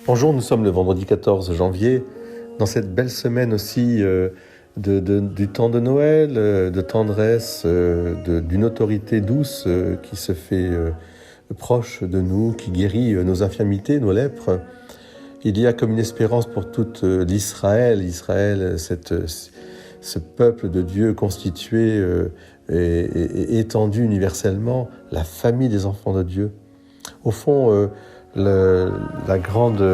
Bonjour, nous sommes le vendredi 14 janvier, dans cette belle semaine aussi du temps de Noël, de tendresse, d'une autorité douce qui se fait proche de nous, qui guérit nos infirmités, nos lèpres. Il y a comme une espérance pour toute l'Israël, ce peuple de Dieu constitué et étendu universellement, la famille des enfants de Dieu. Au fond, la grande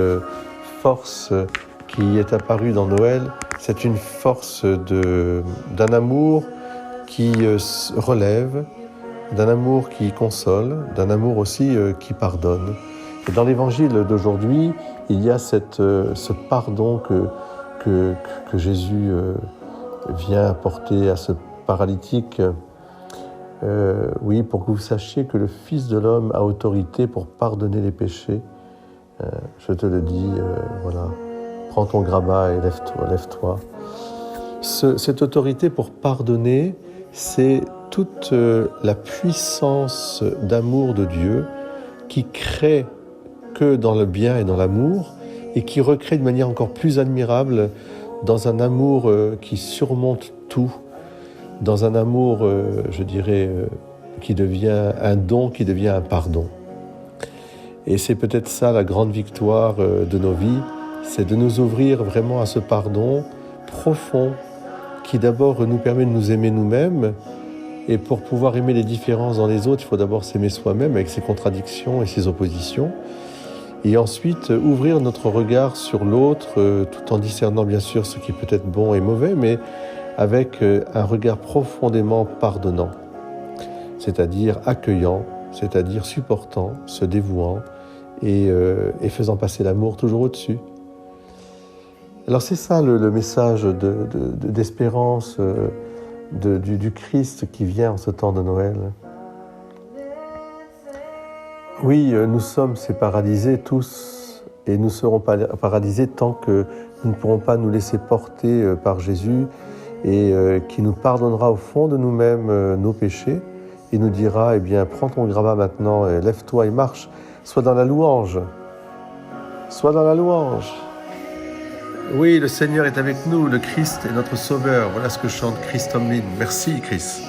force qui est apparue dans Noël, c'est une force d'un amour qui relève, d'un amour qui console, d'un amour aussi qui pardonne. Et dans l'évangile d'aujourd'hui, il y a ce pardon que Jésus vient apporter à ce paralytique. Oui, pour que vous sachiez que le Fils de l'homme a autorité pour pardonner les péchés. Je te le dis, voilà, prends ton grabat et lève-toi. Cette autorité pour pardonner, c'est toute la puissance d'amour de Dieu qui crée que dans le bien et dans l'amour et qui recrée de manière encore plus admirable dans un amour qui surmonte tout, dans un amour, je dirais, qui devient un don, qui devient un pardon. Et c'est peut-être ça la grande victoire de nos vies, c'est de nous ouvrir vraiment à ce pardon profond qui d'abord nous permet de nous aimer nous-mêmes. Et pour pouvoir aimer les différences dans les autres, il faut d'abord s'aimer soi-même avec ses contradictions et ses oppositions. Et ensuite, ouvrir notre regard sur l'autre, tout en discernant bien sûr ce qui peut être bon et mauvais, mais avec un regard profondément pardonnant, c'est-à-dire accueillant, c'est-à-dire supportant, se dévouant et faisant passer l'amour toujours au-dessus. Alors c'est ça le message d'espérance du Christ qui vient en ce temps de Noël. Oui, nous sommes ces paralysés tous, et nous serons paralysés tant que nous ne pourrons pas nous laisser porter par Jésus et qui nous pardonnera au fond de nous-mêmes nos péchés et nous dira, eh bien, prends ton grabat maintenant, et lève-toi et marche, sois dans la louange. Sois dans la louange. Oui, le Seigneur est avec nous, le Christ est notre Sauveur. Voilà ce que chante Christ Tomlin. Merci, Christ.